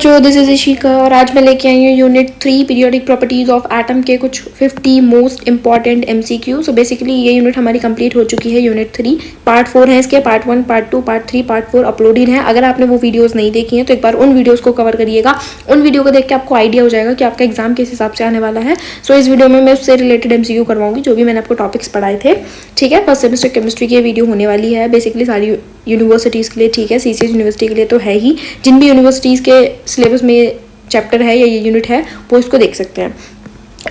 जो this is Ishika और आज मैं लेके आई हूँ unit 3 periodic properties of atom के कुछ 50 most important MCQ. So basically ये यूनिट हमारी कंप्लीट हो चुकी है। यूनिट 3 पार्ट 4 है इसके, part 1, part 2, part 3, part 4 uploaded है। अगर आपने वो वीडियोस नहीं देखी हैं तो एक बार उन वीडियोस को कवर करिएगा। उन वीडियो को देख के आपको आइडिया हो जाएगा कि आपका एग्जाम किस हिसाब से आने वाला है। सो इस वीडियो में मैं उससे रिलेटेड एमसीक्यू करवाऊंगी जो भी मैंने आपको टॉपिक्स पढ़ाए थे। ठीक है, फर्स्ट सेमेस्टर केमिस्ट्री की वीडियो होने वाली है बेसिकली सारी यूनिवर्सिटीज़ के लिए। ठीक है, सीसीएस यूनिवर्सिटी के लिए तो है ही, जिन भी यूनिवर्सिटीज़ के सिलेबस में चैप्टर है या ये यूनिट है वो इसको देख सकते हैं।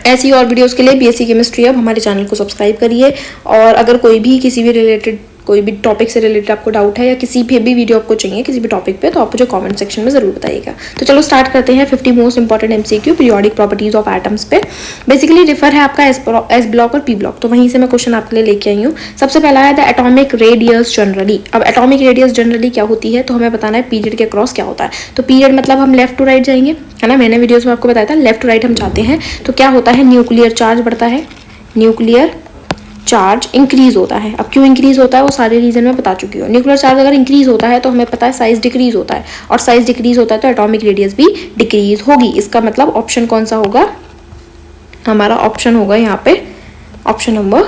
ऐसी और वीडियोस के लिए बीएससी केमिस्ट्री अब हमारे चैनल को सब्सक्राइब करिए। और अगर कोई भी किसी भी रिलेटेड कोई भी टॉपिक से रिलेटेड आपको डाउट है या किसी भी वीडियो आपको चाहिए किसी भी टॉपिक पे तो आप मुझे कमेंट सेक्शन में ज़रूर बताइएगा। तो चलो स्टार्ट करते हैं 50 most important MCQ periodic properties of atoms पे। बेसिकली रिफर है आपका एस ब्लॉक और पी ब्लॉक, तो वहीं से मैं क्वेश्चन आपके लिए लेके आई हूँ। सबसे पहला है द एटॉमिक रेडियस जनरली। अब एटॉमिक रेडियस जनरली क्या होती है तो हमें बताना है पीरियड के क्रॉस क्या होता है। तो पीरियड मतलब हम लेफ्ट टू राइट जाएंगे, है ना, मैंने वीडियोज में आपको बताया था लेफ्ट टू राइट हम चाहते हैं। तो क्या होता है, न्यूक्लियर चार्ज बढ़ता है, न्यूक्लियर चार्ज इंक्रीज होता है। अब क्यों इंक्रीज होता है वो सारे रीजन में बता चुकी हूँ। न्यूक्लियर चार्ज अगर इंक्रीज होता है तो हमें पता है साइज डिक्रीज होता है, और साइज डिक्रीज होता है तो एटॉमिक रेडियस भी डिक्रीज होगी। इसका मतलब ऑप्शन कौन सा होगा, हमारा ऑप्शन होगा यहाँ पे ऑप्शन नंबर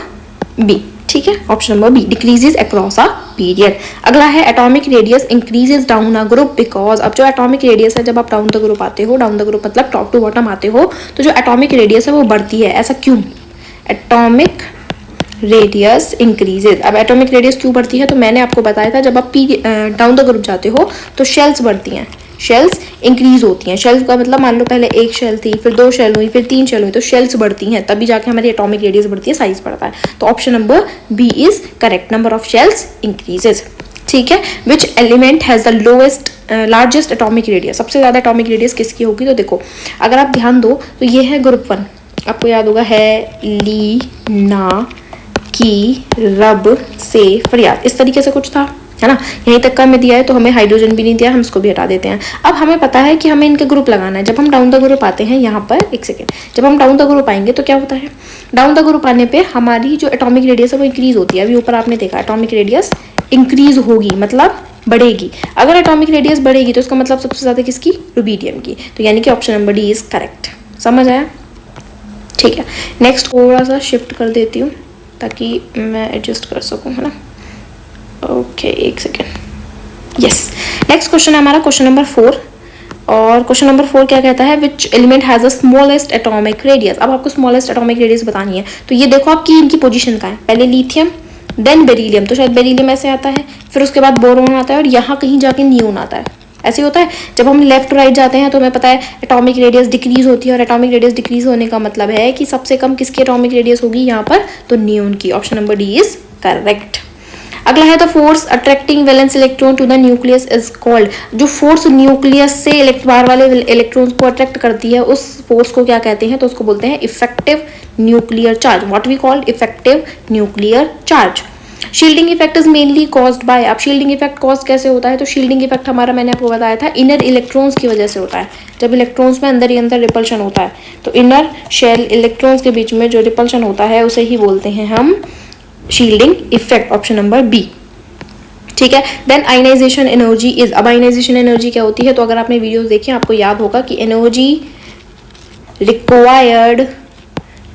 बी। ठीक है, option number B, decreases across a period. अगला है atomic radius increases down a group because. अब जो एटॉमिक रेडियस है जब आप डाउन द ग्रुप आते हो, डाउन द ग्रुप मतलब टॉप टू बॉटम आते हो, तो जो एटॉमिक रेडियस है वो बढ़ती है। ऐसा क्यों, एटॉमिक रेडियस इंक्रीजेज। अब एटॉमिक रेडियस क्यों बढ़ती है तो मैंने आपको बताया था जब आप डाउन द ग्रुप जाते हो तो शेल्स बढ़ती हैं, शेल्स इंक्रीज होती हैं। शेल्स का मतलब मान लो पहले एक शेल थी, फिर 2 शेल हुई, फिर 3 शेल हुई, तो शेल्स बढ़ती हैं, तभी जाके हमारी एटॉमिक रेडियस बढ़ती है, साइज बढ़ता है। तो option number B is correct, number of shells increases. ठीक है, which element has the lowest largest atomic radius. सबसे ज्यादा एटॉमिक रेडियस किसकी होगी तो देखो अगर आप ध्यान दो तो ये है ग्रुप 1, आपको याद होगा है ली ना की रब से फरियाद, इस तरीके से कुछ था, है ना। यहीं तक का हमें दिया है तो हमें हाइड्रोजन भी नहीं दिया, हम इसको भी हटा देते हैं। अब हमें पता है कि हमें इनके ग्रुप लगाना है। जब हम डाउन द ग्रुप आते हैं यहाँ पर, एक सेकेंड, जब हम डाउन द ग्रुप आएंगे तो क्या होता है, डाउन द ग्रुप आने पे हमारी जो एटॉमिक रेडियस है वो इंक्रीज होती है। अभी ऊपर आपने देखा एटॉमिक रेडियस इंक्रीज होगी मतलब बढ़ेगी। अगर एटॉमिक रेडियस बढ़ेगी तो इसका मतलब सबसे ज्यादा किसकी, रुबीडियम की। तो यानी कि option number D is correct. समझ आया, ठीक है। नेक्स्ट थोड़ा सा शिफ्ट कर देती हूँ ताकि मैं एडजस्ट कर सकूं, है ना। ओके, एक सेकेंड, यस। नेक्स्ट क्वेश्चन है हमारा क्वेश्चन नंबर 4, और क्वेश्चन नंबर 4 क्या कहता है, which element has a smallest atomic radius. अब आपको स्मॉलेस्ट एटॉमिक रेडियस बतानी है। तो ये देखो आपकी इनकी पोजीशन का है, पहले लिथियम देन बेरिलियम, तो शायद बेरिलियम ऐसे आता है, फिर उसके बाद बोरोन आता है और यहाँ कहीं जाके नियोन आता है। ऐसे होता है जब हम लेफ्ट टू राइट जाते हैं तो हमें पता है एटॉमिक रेडियस डिक्रीज होती है, और एटॉमिक रेडियस डिक्रीज होने का मतलब है कि सबसे कम किसकी एटॉमिक रेडियस होगी यहाँ पर, तो नियोन की। Option number D is correct. अगला है the force attracting valence electron to the nucleus is called. जो फोर्स न्यूक्लियस से बाहर वाले इलेक्ट्रॉन्स को अट्रैक्ट करती है उस फोर्स को क्या कहते हैं तो उसको बोलते हैं effective nuclear charge, what we called effective nuclear charge. Shielding effect is mainly caused by. अब शील्डिंग इफेक्ट कॉज कैसे होता है तो शील्डिंग इफेक्ट हमारा मैंने आपको बताया था इनर इलेक्ट्रॉन्स की वजह से होता है। जब इलेक्ट्रॉन्स में अंदर ही अंदर रिपल्शन होता है तो इनर शेल इलेक्ट्रॉन्स के बीच में जो रिपल्शन होता है उसे ही बोलते हैं हम shielding effect. Option number B, ठीक है। Then ionization energy is. अब आयनाइजेशन एनर्जी क्या होती है तो अगर आपने वीडियोस देखी आपको याद होगा कि energy required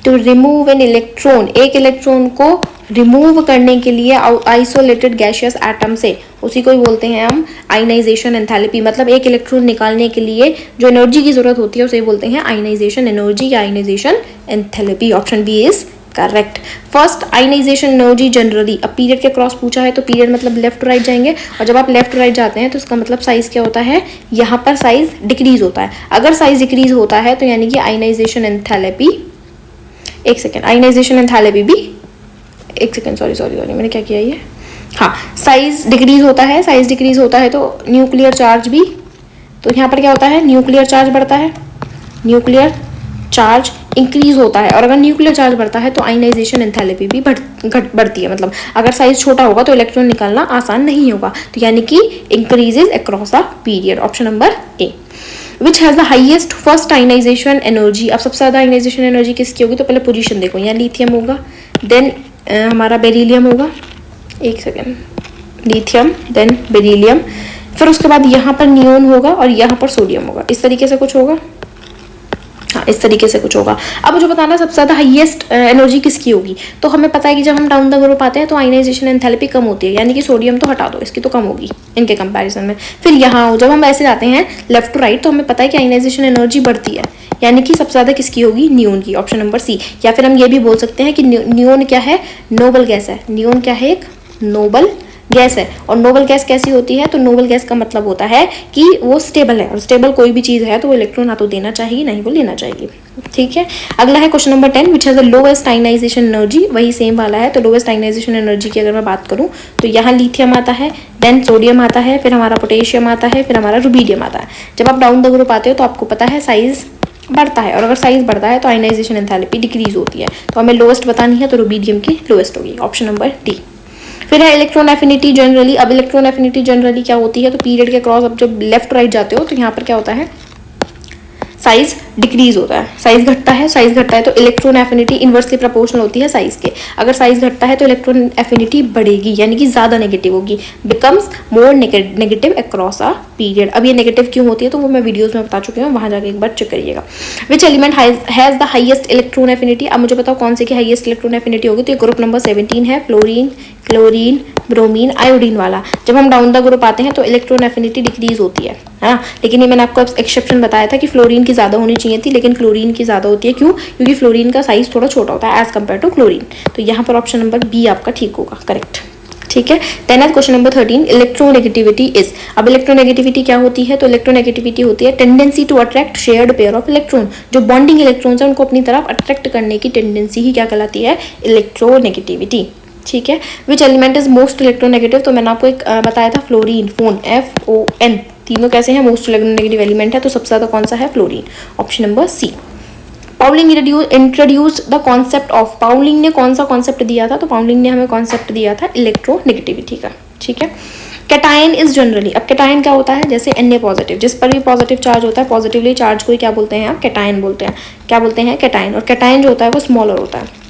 to remove an electron, एक इलेक्ट्रॉन को रिमूव करने के लिए आइसोलेटेड गैसियस एटम से, उसी को ही बोलते हैं हम आयनाइजेशन एंथैल्पी। मतलब एक इलेक्ट्रॉन निकालने के लिए जो एनर्जी की जरूरत होती है उसे बोलते हैं आयनाइजेशन एनर्जी या ionization enthalpy. Option B is correct. First ionization energy generally. अब पीरियड के क्रॉस पूछा है तो पीरियड मतलब लेफ्ट टू राइट जाएंगे, और जब आप लेफ्ट टू राइट जाते हैं तो इसका मतलब साइज क्या होता है, यहाँ पर साइज डिक्रीज होता है। अगर साइज डिक्रीज होता है तो यानी कि आयनाइजेशन एंथैल्पी, एक सेकेंड, आयनाइजेशन एंथैल्पी भी, एक सेकेंड, सॉरी मैंने क्या किया ये, हाँ, साइज डिक्रीज होता है। साइज डिक्रीज होता है तो न्यूक्लियर चार्ज भी, तो यहाँ पर क्या होता है न्यूक्लियर चार्ज बढ़ता है, न्यूक्लियर चार्ज इंक्रीज होता है। और अगर न्यूक्लियर चार्ज बढ़ता है तो आयनाइजेशन एंथैल्पी भी बढ़ती है। मतलब अगर साइज छोटा होगा तो इलेक्ट्रॉन निकालना आसान नहीं होगा, तो यानी कि increases across the period. Option number A. Which has the highest first ionization energy. अब सबसे ज्यादा आयनाइजेशन एनर्जी किसकी होगी तो पहले पोजीशन देखो, यहाँ लिथियम होगा, देन हमारा बेरिलियम होगा, एक सेकेंड, लिथियम देन बेरिलियम, फिर उसके बाद यहाँ पर नियोन होगा और यहाँ पर सोडियम होगा, इस तरीके से कुछ होगा। हाँ, इस तरीके से कुछ होगा। अब मुझे बताना सबसे ज़्यादा हाईएस्ट एनर्जी किसकी होगी। तो हमें पता है कि जब हम डाउन द ग्रुप आते हैं तो आयनाइजेशन एंथैल्पी कम होती है, यानी कि सोडियम तो हटा दो, इसकी तो कम होगी इनके कंपैरिजन में। फिर यहाँ जब हम ऐसे जाते हैं लेफ्ट टू राइट तो हमें पता है कि आयनाइजेशन एनर्जी बढ़ती है, यानी कि सबसे ज़्यादा किसकी होगी, नियोन की, ऑप्शन नंबर सी। या फिर हम ये भी बोल सकते हैं कि नियोन क्या है, नोबल गैस है। नियोन क्या है, एक नोबल गैस है। और नोबल गैस कैसी होती है, तो नोबल गैस का मतलब होता है कि वो स्टेबल है, और स्टेबल कोई भी चीज़ है तो वो इलेक्ट्रॉन ना तो देना चाहिए ना ही वो लेना चाहिए। ठीक है, अगला है question number 10, which has the lowest ionization energy. वही सेम वाला है। तो लोवेस्ट आयनाइजेशन एनर्जी की अगर मैं बात करूँ तो यहाँ लिथियम आता है, देन सोडियम आता है, फिर हमारा पोटेशियम आता है, फिर हमारा रुबीडियम आता है। जब आप डाउन द ग्रुप आते हो तो आपको पता है साइज बढ़ता है, और अगर साइज बढ़ता है तो आयनाइजेशन एंथैल्पी डिक्रीज होती है। तो हमें लोवेस्ट बतानी है तो रुबीडियम की लोवेस्ट होगी, ऑप्शन नंबर डी। फिर है इलेक्ट्रॉन एफिनिटी जनरली। अब इलेक्ट्रॉन एफिनिटी जनरली क्या होती है, तो पीरियड के क्रॉस अब जब लेफ्ट राइट जाते हो तो यहाँ पर क्या होता है, साइज डिक्रीज होता है, साइज घटता है। साइज घटता है तो इलेक्ट्रॉन एफिनिटी इनवर्सली प्रोपोर्शनल होती है साइज के। अगर साइज घटता है तो इलेक्ट्रॉन एफिनिटी बढ़ेगी, यानी कि ज़्यादा नेगेटिव होगी, becomes more negative across a period. अब ये नेगेटिव क्यों होती है तो वो मैं वीडियोस में बता चुकी हूँ, वहाँ जाके एक बार चेक करिएगा। Which element has the highest electron affinity. अब मुझे बताओ कौन से की हाइएस्ट इलेक्ट्रॉन एफिनिटी होगी। तो ये ग्रुप नंबर 17 है, फ्लोरीन, क्लोरीन, ब्रोमीन, आयोडीन वाला। जब हम डाउन द ग्रुप आते हैं तो इलेक्ट्रॉन एफिनिटी डिक्रीज होती है ना। लेकिन ये मैंने आपको एक्सेप्शन बताया था कि फ्लोरीन की ज़्यादा होनी चाहिए थी, लेकिन क्लोरीन की ज़्यादा होती है। क्यों, क्योंकि फ्लोरीन का साइज थोड़ा छोटा होता है एज कम्पेयर टू क्लोरीन। तो यहाँ पर ऑप्शन नंबर बी आपका ठीक होगा, करेक्ट। ठीक है, देन है क्वेश्चन नंबर 13, इलेक्ट्रोनेगेटिविटी इज। अब इलेक्ट्रोनेगेटिविटी क्या होती है, तो इलेक्ट्रोनेगेटिविटी होती है tendency to attract shared pair of electron. जो बॉन्डिंग इलेक्ट्रॉन्स है उनको अपनी तरफ अट्रैक्ट करने की टेंडेंसी ही क्या कहलाती है, इलेक्ट्रोनेगेटिविटी। ठीक है, which element is most electronegative. तो मैंने आपको एक बताया था फ्लोरीन, फोन, FON, तीनों कैसे हैं, मोस्ट इलेक्ट्रोनेगेटिव एलिमेंट है। तो सबसे ज़्यादा कौन सा है, fluorine, option number C. Pauling introduce the concept of. Pauling ने कौन सा कॉन्सेप्ट दिया था, तो पाउलिंग ने हमें कॉन्सेप्ट दिया था इलेक्ट्रोनेगेटिविटी का। ठीक है, कैटायन इज जनरली। अब कैटायन क्या होता है, जैसे Na पॉजिटिव, जिस पर भी पॉजिटिव चार्ज होता है, पॉजिटिवली चार्ज को ही क्या बोलते हैं, आप कैटायन बोलते हैं। क्या बोलते हैं, कैटायन। और कैटायन जो होता है वो स्मॉलर होता है,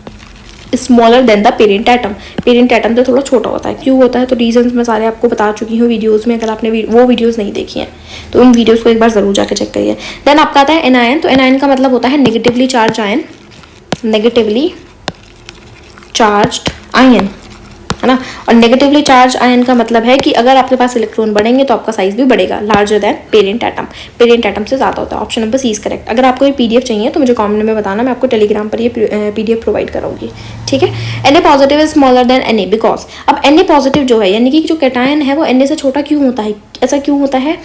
smaller than the parent atom. Parent atom तो थोड़ा छोटा होता है। क्यों होता है, तो रीजंस मैं सारे आपको बता चुकी हूँ वीडियोस में। अगर आपने वो वीडियोस नहीं देखी हैं तो उन वीडियोस को एक बार जरूर जाके चेक करिए। देन आपका आता है एनायन। तो एनायन का मतलब होता है negatively charge ion, negatively charged ion, है ना। और नेगेटिवली चार्ज आयन का मतलब है कि अगर आपके पास इलेक्ट्रॉन बढ़ेंगे तो आपका साइज भी बढ़ेगा, larger than parent atom. Parent atom से ज़्यादा होता है, option number C is correct. अगर आपको ये PDF चाहिए तो मुझे कमेंट में बताना, मैं आपको टेलीग्राम पर ये PDF प्रोवाइड कराऊंगी। ठीक है, Na positive is smaller than Na because. अब Na पॉजिटिव जो है, यानी कि जो कैटायन है वो Na से छोटा क्यों होता है, ऐसा क्यों होता है,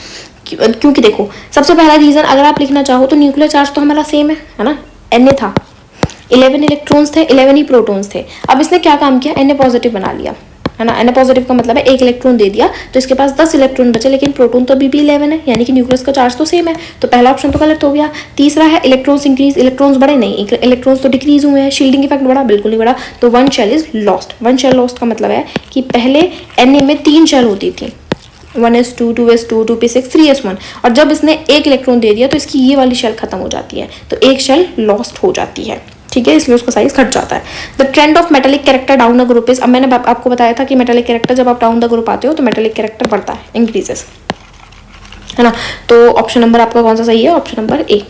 क्योंकि देखो सबसे पहला रीज़न अगर आप लिखना चाहो तो न्यूक्लियर चार्ज तो हमारा सेम है ना। Na था, 11 इलेक्ट्रॉन्स थे, 11 ही प्रोटॉन्स थे। अब इसने क्या काम किया, Na पॉजिटिव बना लिया, है ना। Na पॉजिटिव का मतलब है एक इलेक्ट्रॉन दे दिया तो इसके पास 10 इलेक्ट्रॉन बचे, लेकिन प्रोटॉन तो अभी भी 11 है, यानी कि न्यूक्लियस का चार्ज तो सेम है। तो पहला ऑप्शन तो गलत हो गया। तीसरा है इलेक्ट्रॉन्स इंक्रीज, इलेक्ट्रॉन्स बढ़े नहीं, इलेक्ट्रॉन्स तो डिक्रीज हुए हैं। शील्डिंग इफेक्ट बढ़ा, बिल्कुल नहीं बढ़ा। तो 1 shell is lost. 1 shell lost का मतलब है कि पहले Na में 3 शेल होती थी, 1s2, 2s2, 2p6, 3s1, और जब इसने एक इलेक्ट्रॉन दे दिया तो इसकी ये वाली शेल खत्म हो जाती है, तो एक शेल लॉस्ट हो जाती है। ठीक है, इसलिए उसका साइज घट जाता है। The trend of metallic character down the group is. अब मैंने आपको बताया था कि मेटेलिक कैरेक्टर जब आप डाउन द ग्रुप आते हो तो मेटेलिक कैरेक्टर बढ़ता है, इंक्रीजेस, है ना। तो ऑप्शन नंबर आपका कौन सा सही है, option number A.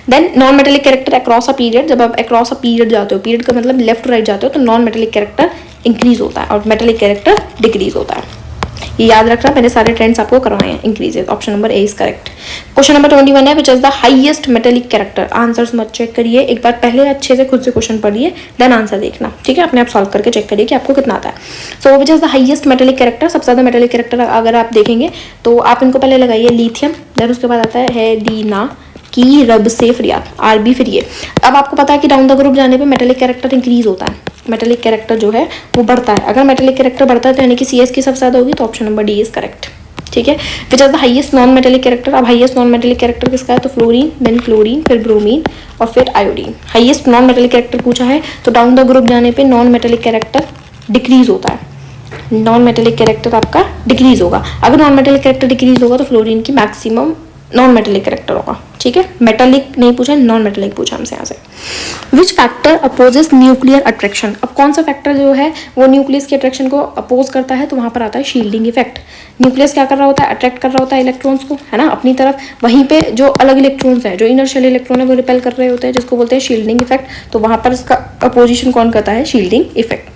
Then non metallic character across a period. जब आप अक्रॉस अ पीरियड जाते हो, पीरियड का मतलब लेफ्ट राइट जाते हो, तो नॉन मेटेलिक कैरेक्टर इंक्रीज होता है और मेटेलिक कैरेक्टर डिक्रीज होता है। ये याद रखना, मैंने सारे ट्रेंड्स आपको करवाए हैं, increases, option number A is correct. Question number 21 है, which is the highest metallic character. Answers मत चेक करिए, एक बार पहले अच्छे से खुद से क्वेश्चन पढ़िए, देन आंसर देखना। ठीक है, अपने आप सॉल्व करके चेक करिए कि आपको कितना आता है। So which is the highest metallic character. सबसे ज्यादा मेटेलिक कैरेक्टर अगर आप देखेंगे तो आप इनको पहले लगाइए लिथियम, देन उसके बाद आता है लीना की रब से फ्रिया, RB फिर ये। अब आपको पता है कि डाउन द ग्रुप जाने पे मेटेलिक कैरेक्टर इंक्रीज होता है, मेटेलिक कैरेक्टर जो है वो बढ़ता है। अगर मेटेलिक कैरेक्टर बढ़ता है तो यानी कि CS की सबसे ज़्यादा होगी, तो option number D is correct. ठीक है, which is the highest non metallic character. अब हाईएस्ट नॉन मेटेलिक कैरेक्टर किसका है, तो फ्लोरीन, देन क्लोरीन, फिर ब्रोमीन और फिर iodine. Highest non metallic character पूछा है तो डाउन द ग्रुप जाने पर नॉन मेटेलिक कैरेक्टर डिक्रीज होता है, नॉन मेटेलिक कैरेक्टर आपका डिक्रीज होगा। अगर नॉन मेटेलिक कैरेक्टर डिक्रीज होगा तो फ्लोरीन की मैक्सिमम नॉन मेटेलिक कैरेक्टर होगा। ठीक है, मेटालिक नहीं पूछा, नॉन मेटालिक पूछा हमसे यहाँ से। Which factor opposes nuclear attraction, अब कौन सा फैक्टर जो है वो न्यूक्लियस के अट्रैक्शन को अपोज करता है, तो वहाँ पर आता है शील्डिंग इफेक्ट। न्यूक्लियस क्या कर रहा होता है, अट्रैक्ट कर रहा होता है इलेक्ट्रॉन्स को, है ना, अपनी तरफ, वहीं पे जो अलग इलेक्ट्रॉन्स हैं, जो इनर शेल इलेक्ट्रॉन है वो रिपेल कर रहे होते हैं, जिसको बोलते हैं शील्डिंग इफेक्ट। तो वहाँ पर इसका अपोजिशन कौन करता है, शील्डिंग इफेक्ट।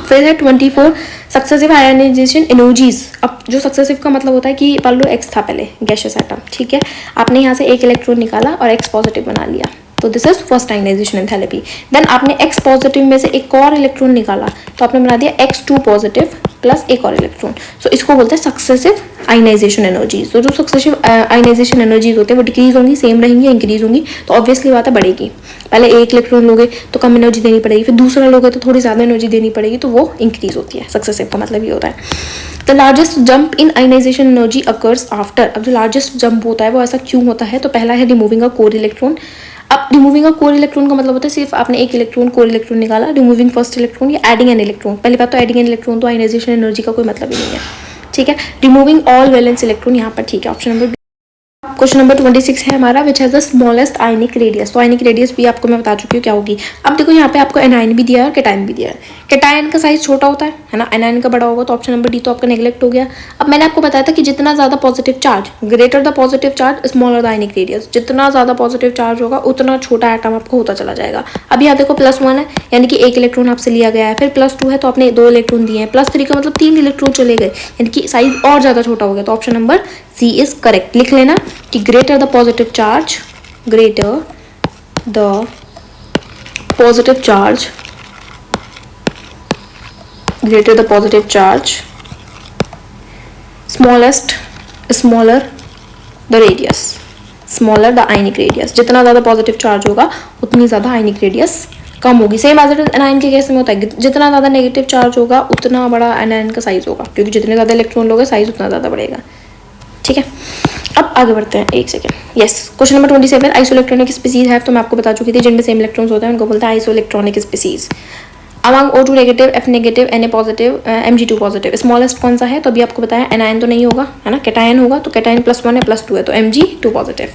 फिर है 24 सक्सेसिव आयनाइजेशन एनर्जीज। अब जो सक्सेसिव का मतलब होता है कि मान लो एक्स था पहले गैसियस एटम, ठीक है, आपने यहाँ से एक इलेक्ट्रॉन निकाला और एक्स पॉजिटिव बना लिया, तो this is first ionization enthalpy. Then आपने एक्स पॉजिटिव में से एक और इलेक्ट्रॉन निकाला, तो आपने बना दिया x2 पॉजिटिव प्लस एक और इलेक्ट्रॉन, सो इसको बोलते हैं सक्सेसिव आयनाइजेशन एनर्जीज। तो जो सक्सेसिव आयनाइजेशन एनर्जीज होते हैं वो डिक्रीज होंगी, सेम रहेंगी, इंक्रीज होंगी, तो ऑब्वियसली बात है बढ़ेगी। पहले एक इलेक्ट्रॉन लोगे तो कम एनर्जी देनी पड़ेगी, फिर दूसरा लोगे तो थोड़ी ज़्यादा एनर्जी देनी पड़ेगी, तो वो इंक्रीज होती है। सक्सेसिव का मतलब ये होता है। The largest jump in ionization energy occurs after, अब जो लार्जेस्ट जंप होता है वो ऐसा क्यों होता है, तो पहला है रिमूविंग अ कोर इलेक्ट्रॉन। अब रिमूविंग अ कोर इलेक्ट्रॉन का मतलब होता है सिर्फ आपने एक इलेक्ट्रॉन कोर इलेक्ट्रॉन निकाला, रिमूविंग फर्स्ट इलेक्ट्रॉन या एडिंग एन इलेक्ट्रॉन। पहली बात तो एडिंग एन इलेक्ट्रॉन तो आयनाइजेशन एनर्जी का कोई मतलब ही नहीं है, ठीक है। रिमूविंग ऑल वैलेंस इलेक्ट्रॉन यहाँ पर ठीक है, ऑप्शन नंबर। क्वेश्चन नंबर 26 है हमारा, विच has the smallest ionic radius. तो आयनिक रेडियस भी आपको मैं बता चुकी हूँ क्या होगी। अब देखो यहाँ पे आपको एनायन भी दिया है और कैटायन भी दिया है। कैटायन का साइज छोटा होता है ना, एनायन का बड़ा होगा, तो ऑप्शन नंबर डी तो आपका नेग्लेक्ट हो गया। अब मैंने आपको बताया था कि जितना ज्यादा positive charge, greater the positive charge smaller the ionic radius, जितना ज्यादा पॉजिटिव चार्ज होगा उतना छोटा एटम आपको होता चला जाएगा। अब यहाँ देखो +1 है, यानी कि एक इलेक्ट्रॉन आपसे लिया गया है, फिर +2 है तो आपने 2 इलेक्ट्रॉन दिए हैं, +3 का मतलब 3 इलेक्ट्रॉन चले गए, यानी कि साइज और ज्यादा छोटा हो गया। तो option number C is correct. लिख लेना कि greater the positive charge, greater the positive charge, greater the positive charge, smallest, smaller the radius, smaller the ionic radius। जितना ज़्यादा पॉजिटिव चार्ज होगा उतनी ज़्यादा आयनिक रेडियस कम होगी। Same as it is anion के केस में होता है, जितना ज़्यादा नेगेटिव चार्ज होगा उतना बड़ा एनायन का साइज होगा, क्योंकि जितने ज़्यादा इलेक्ट्रॉन लोगे साइज उतना ज़्यादा बढ़ेगा, ठीक है। अब आगे बढ़ते हैं, एक second. Yes, question number 27, isoelectronic species है, तो मैं आपको बता चुकी थी जिनमें सेम इलेक्ट्रॉन्स होते हैं उनको बोलते हैं isoelectronic species. Among O2 negative, F negative, Na positive, Mg2 positive, smallest कौन सा है, तो अभी आपको बताया एनायन तो नहीं होगा, है ना, कैटायन होगा, तो कैटायन +1 है +2 है, तो Mg2 positive.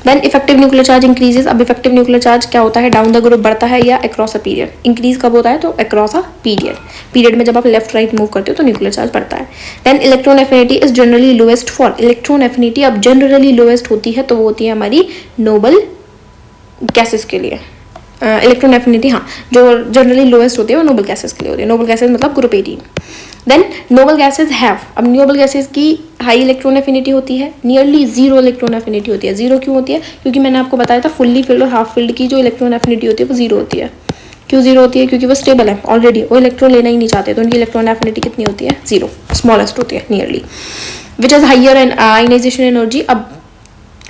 Then effective nuclear charge increases. अब इफेक्टिव न्यूक्लियर चार्ज क्या होता है, डाउन द ग्रुप बढ़ता है या अक्रॉस अ पीरियड। इंक्रीज कब होता है, तो अक्रॉस अ पीरियड, पीरियड में जब आप लेफ्ट राइट मूव करते हो तो न्यूक्लियर चार्ज बढ़ता है। Then electron affinity is generally lowest for, electron affinity अब जनरली लोएस्ट होती है तो वो होती है हमारी नोबल गैसेस के लिए। इलेक्ट्रॉन एफिनिटी हाँ जो जनरली लोएस्ट होती है वो नोबल गैसेस के लिए होती है। नोबल गैसेस मतलब group 18। Then noble gases have, अब नोबल गैसेस की हाई इलेक्ट्रॉन एफिनिटी होती है, नियरली 0 इलेक्ट्रॉन एफिनिटी होती है। 0 क्यों होती है, क्योंकि मैंने आपको बताया था फुल्ली फिल्ड और हाफ फिल्ड की जो इलेक्ट्रॉन एफिनिटी होती है वो 0 होती है। क्यों 0 होती है, क्योंकि वो स्टेबल है ऑलरेडी, वो इलेक्ट्रॉन लेना ही नहीं चाहते, तो उनकी इलेक्ट्रॉन एफिनिटी कितनी होती है, 0, स्मॉलेस्ट होती है nearly. Which is higher ionization energy, अब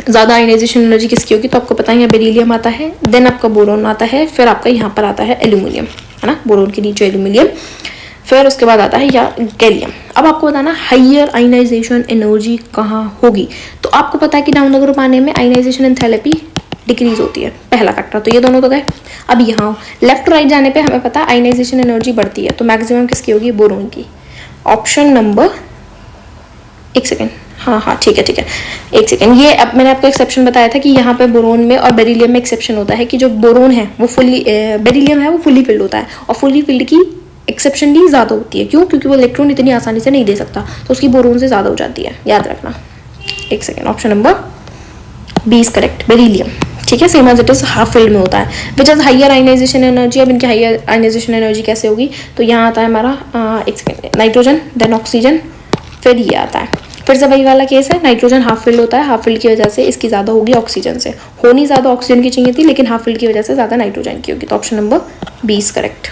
ज़्यादा आयनाइजेशन एनर्जी किसकी होगी, तो आपको पता है यहाँ बेरिलियम आता है, देन आपका बोरोन आता है, फिर आपका यहाँ पर आता है एल्यूमिनियम, है ना, बोरोन के नीचे एल्यूमिनियम, फिर उसके बाद आता है या गैलियम। अब आपको बताना हाइयर आयनाइजेशन एनर्जी कहाँ होगी, तो आपको पता है कि डाउन द ग्रुप आने में आयनाइजेशन एंथैल्पी डिक्रीज होती है, पहला फैक्टर, तो ये दोनों तो गए। अब यहाँ लेफ्ट राइट जाने पे हमें पता है आयनाइजेशन एनर्जी बढ़ती है, तो मैक्सिमम किसकी होगी, बोरोन की। ऑप्शन नंबर, एक सेकेंड, हाँ ठीक है एक सेकेंड, ये अब मैंने आपको एक्सेप्शन बताया था कि यहाँ पे बोरोन में और बेरिलियम में एक्सेप्शन होता है कि जो बोरोन है वो फुल्ली, बेरिलियम है वो फुल्ली फिल्ड होता है, और फुल्ली फिल्ड की एक्सेप्शन भी ज़्यादा होती है। क्यों, क्योंकि वो इलेक्ट्रॉन इतनी आसानी से नहीं दे सकता, तो उसकी बोरोन से ज़्यादा हो जाती है, याद रखना। एक second, option number B is correct, beryllium, ठीक है, same as it is half filled में होता है। Which is higher ionization energy, अब इनकी हाइयर आयनाइजेशन एनर्जी कैसे होगी, तो यहाँ आता है हमारा एक सेकेंड नाइट्रोजन, देन ऑक्सीजन, फिर ये आता है, फिर से वही वाला केस है, नाइट्रोजन हाफ फिल्ड होता है, हाफ फिल्ड की वजह से इसकी ज़्यादा होगी ऑक्सीजन से, होनी ज़्यादा ऑक्सीजन की चाहिए थी लेकिन हाफ फिल्ड की वजह से ज़्यादा नाइट्रोजन की होगी, तो option number B is correct.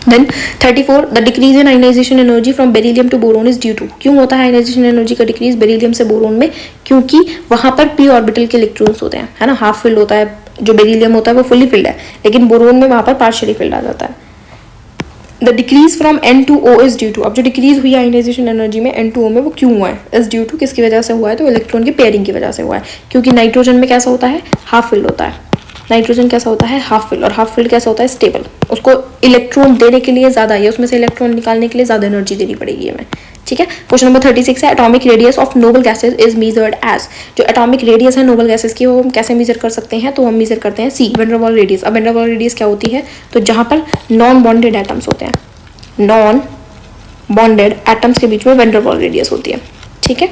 Then 34, the decrease in ionization energy from beryllium to boron is due to, क्यों होता है आयनाइजेशन एनर्जी का डिक्रीज बेरिलियम से बोरोन में, क्योंकि वहाँ पर पी ऑर्बिटल के इलेक्ट्रॉन्स होते हैं, है ना, हाफ फिल्ड होता है, जो बेरिलियम होता है वो फुल्ली फिल्ड है, लेकिन बोरोन में वहाँ पर पार्शियली फिल्ड आ जाता है। The decrease from N2O is due to, अब जो डिक्रीज हुई आयनाइजेशन एनर्जी में N2O में वो क्यों हुआ है, इज ड्यू टू किसकी वजह से हुआ है, तो इलेक्ट्रॉन के पेयरिंग की वजह से हुआ है, क्योंकि नाइट्रोजन में कैसा होता है, हाफ फिल्ड होता है, नाइट्रोजन कैसा होता है, हाफ फिल्ड, और हाफ फिल्ड कैसा होता है, स्टेबल, उसको इलेक्ट्रॉन देने के लिए ज़्यादा या उसमें से इलेक्ट्रॉन निकालने के लिए ज़्यादा एनर्जी देनी पड़ेगी हमें, ठीक है। क्वेश्चन नंबर 36 है atomic radius of noble gases is measured as. जो एटॉमिक रेडियस है नोबल गैसेस की वो हम कैसे मेजर कर सकते हैं, तो हम मेजर करते हैं सी वैन डर वाल रेडियस। अब वैन डर वाल रेडियस क्या होती है, तो जहाँ पर नॉन बॉन्डेड एटम्स होते हैं, नॉन बॉन्डेड एटम्स के बीच में वैन डर वाल रेडियस होती है, ठीक है।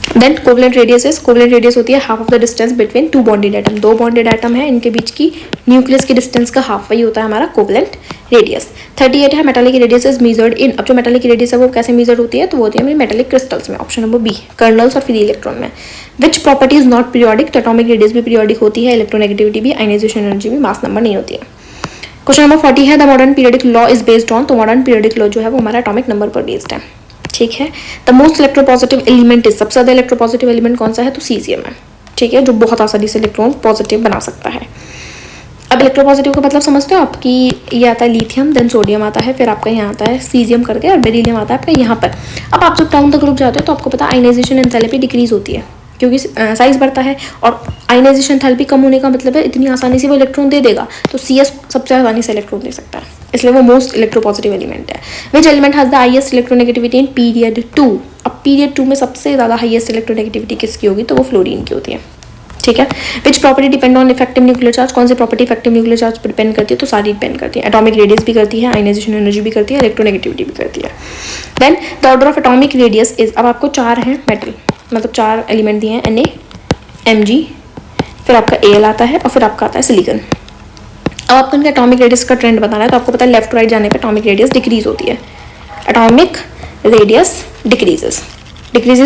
देन कोवलेंट रेडियस होती है half of the distance between two bonded atom. दो बॉन्डेड एटम है, इनके बीच की न्यूक्लियस की डिस्टेंस का हाफ वही होता है हमारा कोवलेंट रेडियस। 38 है metallic radius is measured in. अब जो मेटालिक रेडियस है वो कैसे मेजर होती है, तो वो होती है हमारी मेटालिक क्रिस्टल्स में, ऑप्शन नंबर बी, कर्नल्स और फ्री इलेक्ट्रॉन में। Which property is not periodic, तो एटॉमिक रेडियस भी पीरियोडिक होती है, इलेक्ट्रोनेगेटिविटी भी, आयनाइजेशन एनर्जी भी, मास नंबर नहीं होती है। क्वेश्चन नंबर 40 है the modern periodic law is based on, तो मॉडर्न पीरियडिक लॉ जो है वो हमारा एटॉमिक नंबर पर बेस्ड है, ठीक है। The most electropositive element is, सबसे ज्यादा इलेक्ट्रोपॉजिटिव एलिमेंट कौन सा है, तो सीजियम है, ठीक है, जो बहुत आसानी से इलेक्ट्रॉन पॉजिटिव बना सकता है। अब इलेक्ट्रोपॉजिटिव का मतलब समझते हो आपकी, ये आता है लिथियम, देन सोडियम आता है, फिर आपका यहाँ आता है सीजियम करके, और बेरिलियम आता है आपका यहाँ पर। अब आप जब डाउन द ग्रुप जाते हो तो आपको पता है आयनाइजेशन एंथैल्पी डिक्रीज होती है, क्योंकि साइज बढ़ता है, और आयनाइजेशन एंथैल्पी कम होने का मतलब है इतनी आसानी से वो इलेक्ट्रॉन दे देगा, तो CS सबसे आसानी से इलेक्ट्रॉन दे सकता है, इसलिए वो मोस्ट इलेक्ट्रोपॉजिटिव एलिमेंट है। Which element has the highest electronegativity in period 2। अब पीरियड 2 में सबसे ज़्यादा हाईएस्ट इलेक्ट्रोनेगेटिविटी किसकी होगी, तो वो फ्लोरीन की होती है, ठीक है। Which property depend on effective nuclear charge, कौन सी प्रॉपर्टी इफेक्टिव न्यूक्लियर चार्ज पर डिपेंड करती है, तो सारी डिपेंड करती है। एटॉमिक रेडियस भी करती है, आयनाइजेशन एनर्जी भी करती है, इलेक्ट्रोनेगेटिविटी भी करती है। Then the order of atomic radius is, अब आपको 4 हैं मेटल, मतलब 4 एलिमेंट दिए हैं, Na, Mg, फिर आपका Al आता है, और फिर आपका आता है सिलिकॉन। अब आपको इनका एटॉमिक रेडियस का ट्रेंड बताना है, तो आपको पता है लेफ्ट राइट जाने पे एटॉमिक रेडियस डिक्रीज होती है, एटॉमिक रेडियस डिक्रीजेस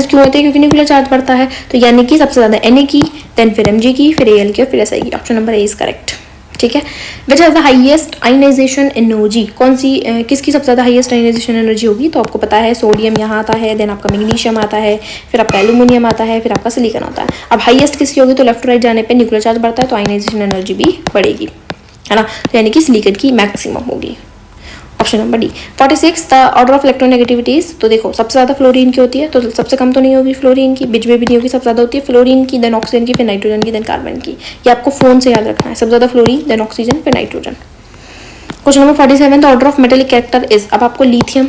क्यों होती है, क्योंकि न्यूक्लियर चार्ज बढ़ता है, तो यानी कि सबसे ज्यादा Na की, देन फिर Mg की, फिर Al की, और फिर Si की, option number A is correct, ठीक है। Which has the highest ionization energy, कौन सी किसकी सबसे ज़्यादा हाईएस्ट आयनाइजेशन एनर्जी होगी, तो आपको पता है सोडियम यहाँ आता है, देन आपका मैग्नीशियम आता है, फिर आपका एल्यूमिनियम आता है, फिर आपका सिलिकॉन आता है। अब हाईएस्ट किसकी होगी, तो लेफ्ट राइट जाने पे न्यूक्लियर चार्ज बढ़ता है, तो आयनाइजेशन एनर्जी भी बढ़ेगी, है ना, तो यानी कि सिलिकॉन की मैक्सिमम होगी, option number D. 46 the order of electronegativities, तो देखो सबसे ज़्यादा फ्लोरीन की होती है, तो सबसे कम तो नहीं होगी फ्लोरीन की, बीच में भी नहीं होगी, सबसे ज़्यादा होती है फ्लोरीन की, देन ऑक्सीजन की, फिर नाइट्रोजन की, देन कार्बन की। ये आपको फोन से याद रखना है, सबसे ज़्यादा फ्लोरीन, देन ऑक्सीजन, फिर nitrogen. Question number 47 the order of metallic character is, अब आपको लिथियम,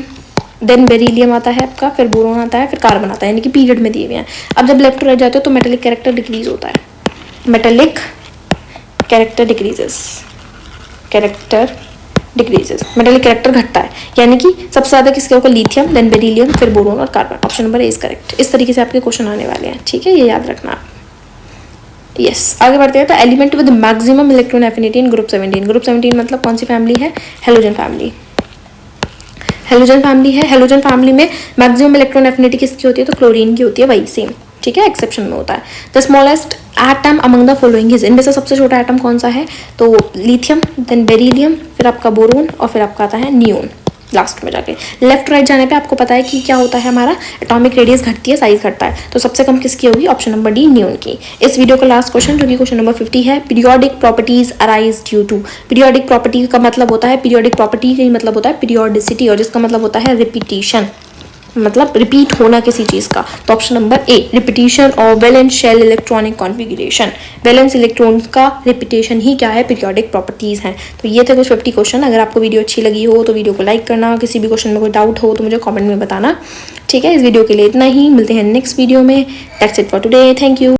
देन बेरिलियम आता है आपका, फिर बोरोन आता है, फिर कार्बन आता है, यानी कि पीरियड में दिए हुए हैं। अब जब लेफ्ट टू राइट जाते हो तो मेटेलिक कैरेक्टर डिक्रीज होता है, metallic character decreases, metallic character घटता है, यानी कि सबसे ज्यादा किसके होगा, लिथियम, देन बेरिलियम, फिर बोरोन और carbon, option number A is correct. इस तरीके से आपके क्वेश्चन आने वाले हैं, ठीक है, ये याद रखना आप। यस, आगे बढ़ते हैं। तो element with maximum electron affinity in group 17, group 17 मतलब कौन सी फैमिली है, हेलोजन फैमिली, हेलोजन फैमिली में मैक्सिमम इलेक्ट्रॉन एफिनिटी किसकी होती है, तो क्लोरीन की होती है, वही सेम, ठीक है, एक्सेप्शन में होता है। The smallest atom among the following is, इनमें से सबसे छोटा एटम कौन सा है, तो लिथियम, देन बेरिलियम, फिर आपका बोरोन, और फिर आपका आता है नियोन लास्ट में जाके। लेफ्ट राइट जाने पे आपको पता है कि क्या होता है, हमारा एटॉमिक रेडियस घटती है, साइज घटता है, तो सबसे कम किसकी होगी, ऑप्शन नंबर डी नियोन की। इस वीडियो का लास्ट क्वेश्चन जो कि क्वेश्चन नंबर 50 है, periodic properties arise due to. Periodic property का मतलब होता है, पीरियोडिक प्रॉपर्टी का मतलब होता है पीरियोडिसिटी, और जिसका मतलब होता है रिपीटिशन, मतलब रिपीट होना किसी चीज का, तो ऑप्शन नंबर ए रिपीटिशन और valence shell electronic configuration, valence electron का रिपीटेशन ही क्या है, पीरियोडिक प्रॉपर्टीज हैं। तो ये थे कुछ 50 क्वेश्चन। अगर आपको वीडियो अच्छी लगी हो तो वीडियो को लाइक करना, किसी भी क्वेश्चन में कोई डाउट हो तो मुझे कमेंट में बताना, ठीक है। इस वीडियो के लिए इतना ही, मिलते हैं नेक्स्ट वीडियो में। That's it for today, thank you.